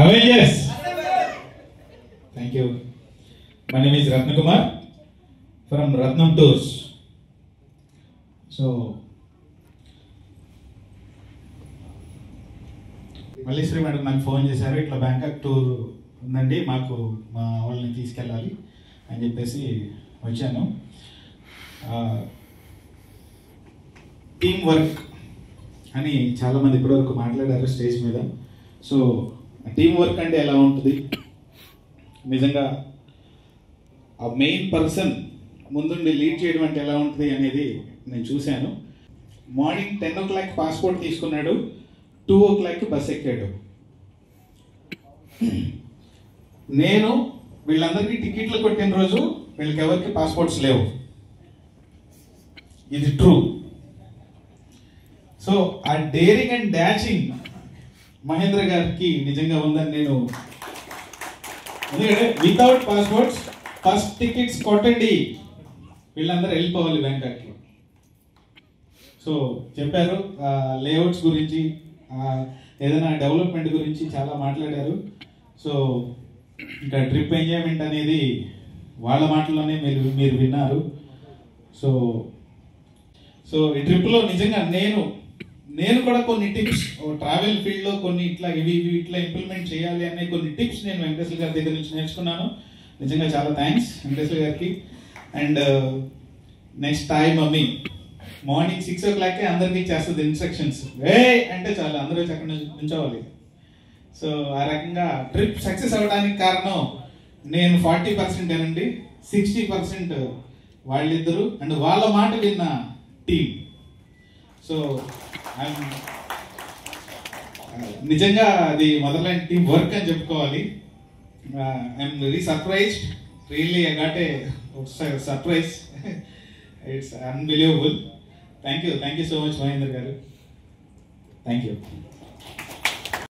Avengers. Thank you. My name is Ratnakumar from Ratnam Tours. So, Malleswari madam నాకు phone చేశారు, ఇట్లా Bangkok tour ఉందండి, మాకు మా వాళ్ళని తీసుకెళ్ళాలి అని చెప్పేసి వచ్చాను. టీమ్ వర్క్ అని చాలామంది ఇప్పటివరకు మాట్లాడారు స్టేజ్ మీద. సో టీమ్ వర్క్ అంటే ఎలా ఉంటుంది, నిజంగా ఆ మెయిన్ పర్సన్ ముందుండి లీడ్ చేయడం అంటే ఎలా ఉంటుంది అనేది నేను చూశాను. మార్నింగ్ 10 o'clock పాస్పోర్ట్ తీసుకున్నాడు, 2 o'clock బస్ ఎక్కాడు. నేను వీళ్ళందరికీ టికెట్లు కొట్టిన రోజు వీళ్ళకి ఎవరికి పాస్పోర్ట్స్ లేవు. ఇది ట్రూ. సో ఆ డేరింగ్ అండ్ డాషింగ్ మహేంద్ర గారికి నిజంగా ఉందని నేను, ఎందుకంటే వితౌట్ పాస్పోర్ట్స్ ఫస్ట్ టికెట్స్ కొట్టండి, వీళ్ళందరూ వెళ్ళిపోవాలి బ్యాంకాక్కి. సో చెప్పారు లేఅవుట్స్ గురించి, ఏదైనా డెవలప్మెంట్ గురించి చాలా మాట్లాడారు. సో ఇంకా ట్రిప్ ఎంజాయ్మెంట్ అనేది వాళ్ళ మాటల్లోనే మీరు విన్నారు. సో సో ఈ ట్రిప్లో నిజంగా నేను కూడా కొన్ని టిప్స్, ట్రావెల్ ఫీల్డ్లో కొన్ని ఇట్లా ఇవి ఇట్లా ఇంప్లిమెంట్ చేయాలి అనే కొన్ని టిప్స్ నేను వెంకటేశ్వర గారి దగ్గర నుంచి నేర్చుకున్నాను. నిజంగా చాలా థ్యాంక్స్ వెంకటేశ్వర గారికి. And next time mummy morning 6 o'clock అందరికీ చేస్తుంది ఇన్స్ట్రక్షన్స్, అంటే చాలా అందరూ వచ్చి అక్కడ నుంచోవాలి. సో ఆ రకంగా ట్రిప్ సక్సెస్ అవ్వడానికి కారణం నేను 40% ఏనండి, 60% వాళ్ళిద్దరు అండ్ వాళ్ళ మాట విన్న టీమ్. సో నిజంగా అది మదర్లాండ్ టీమ్ వర్క్ అని చెప్పుకోవాలి. I'm very surprised, really I got a surprise. It's unbelievable. Thank you so much Mahender గారు. Thank you.